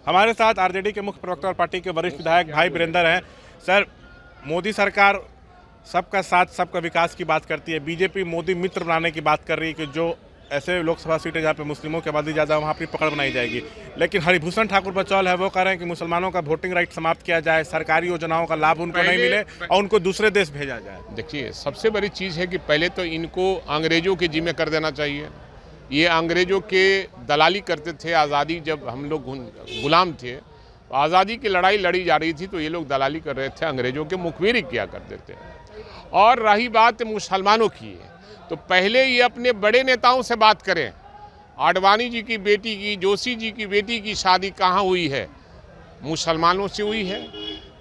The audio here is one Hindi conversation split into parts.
हमारे साथ आरजेडी के मुख्य प्रवक्ता और पार्टी के वरिष्ठ विधायक भाई वीरेंद्र हैं। सर, मोदी सरकार सबका साथ सबका विकास की बात करती है, बीजेपी मोदी मित्र बनाने की बात कर रही है कि जो ऐसे लोकसभा सीटें जहाँ पे मुस्लिमों की आबादी ज़्यादा है वहाँ अपनी पकड़ बनाई जाएगी। लेकिन हरिभूषण ठाकुर बचौल है वो कह रहे हैं कि मुसलमानों का वोटिंग राइट समाप्त किया जाए, सरकारी योजनाओं का लाभ उनको नहीं मिले और उनको दूसरे देश भेजा जाए। देखिए, सबसे बड़ी चीज़ है कि पहले तो इनको अंग्रेज़ों के जिम्मे कर देना चाहिए। ये अंग्रेज़ों के दलाली करते थे। आज़ादी जब हम लोग गुलाम थे तो आज़ादी की लड़ाई लड़ी जा रही थी तो ये लोग दलाली कर रहे थे, अंग्रेज़ों के मुखबिरी किया करते थे। और रही बात मुसलमानों की, तो पहले ये अपने बड़े नेताओं से बात करें। आडवाणी जी की बेटी की, जोशी जी की बेटी की शादी कहाँ हुई है? मुसलमानों से हुई है।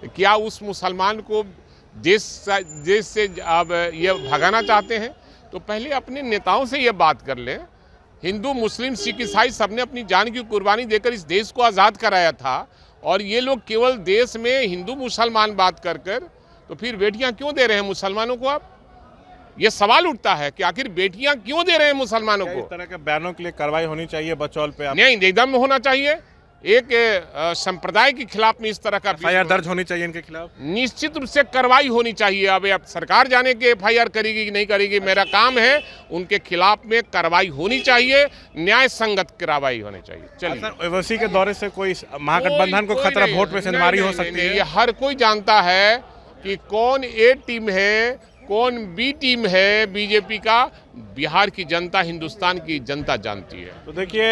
क्या उस मुसलमान को देश से अब ये भगाना चाहते हैं? तो पहले अपने नेताओं से ये बात कर लें। हिंदू, मुस्लिम, सिख, ईसाई सबने अपनी जान की कुर्बानी देकर इस देश को आज़ाद कराया था और ये लोग केवल देश में हिंदू मुसलमान बात कर तो फिर बेटियां क्यों दे रहे हैं मुसलमानों को? आप ये सवाल उठता है कि आखिर बेटियां क्यों दे रहे हैं मुसलमानों को? इस तरह के बयानों के लिए कार्रवाई होनी चाहिए बचौल पे। नहीं, एकदम होना चाहिए। एक संप्रदाय के खिलाफ में इस तरह का एफआईआर दर्ज होनी चाहिए इनके खिलाफ, निश्चित रूप से कार्रवाई होनी चाहिए। अब सरकार जाने के एफआईआर करेगी कि नहीं करेगी, मेरा काम है उनके खिलाफ में कार्रवाई होनी चाहिए, न्याय संगत कार्रवाई होनी चाहिए। चलिए, ओवैसी के दौरे से कोई महागठबंधन को खतरा वोट में सेंधमारी हो सकती है? ये हर कोई जानता है कि कौन ए टीम है, कौन बी टीम है बीजेपी का। बिहार की जनता, हिंदुस्तान की जनता जानती है। तो देखिए,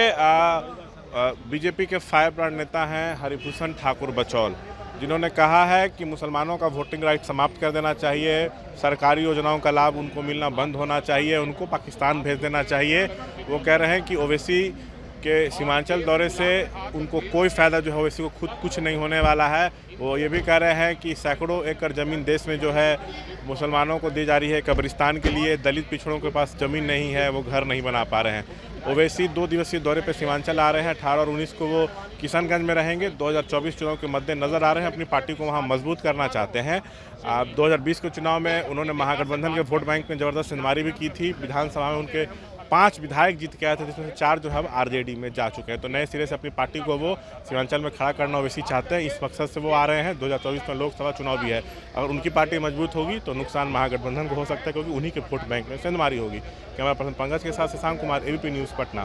बीजेपी के फायर ब्रांड नेता हैं हरिभूषण ठाकुर बचौल, जिन्होंने कहा है कि मुसलमानों का वोटिंग राइट समाप्त कर देना चाहिए, सरकारी योजनाओं का लाभ उनको मिलना बंद होना चाहिए, उनको पाकिस्तान भेज देना चाहिए। वो कह रहे हैं कि ओवैसी के सीमांचल दौरे से उनको कोई फ़ायदा जो है ओवैसी को खुद कुछ नहीं होने वाला है। वो ये भी कह रहे हैं कि सैकड़ों एकड़ ज़मीन देश में जो है मुसलमानों को दी जा रही है कब्रिस्तान के लिए, दलित पिछड़ों के पास ज़मीन नहीं है, वो घर नहीं बना पा रहे हैं। ओवैसी 2 दिवसीय दौरे पर सीमांचल आ रहे हैं। 18 और 19 को वो किशनगंज में रहेंगे। 2024 चुनाव के मद्देनजर आ रहे हैं, अपनी पार्टी को वहाँ मजबूत करना चाहते हैं। 2020 के चुनाव में उन्होंने महागठबंधन के वोट बैंक में ज़बरदस्त सेंधमारी भी की थी। विधानसभा में उनके 5 विधायक जीत के आए थे, जिसमें से 4 जो है अब आरजेडी में जा चुके हैं। तो नए सिरे से अपनी पार्टी को वो सीमांचल में खड़ा करना ओवैसी चाहते हैं। इस मकसद से वो आ रहे हैं। 2024 में लोकसभा चुनाव भी है। अगर उनकी पार्टी मजबूत होगी तो नुकसान महागठबंधन को हो सकता है, क्योंकि उन्हीं के वोट बैंक में सेंधमारी होगी। कैमरा पर्सन पंकज के साथ शशांक कुमार, एबीपी न्यूज़, पटना।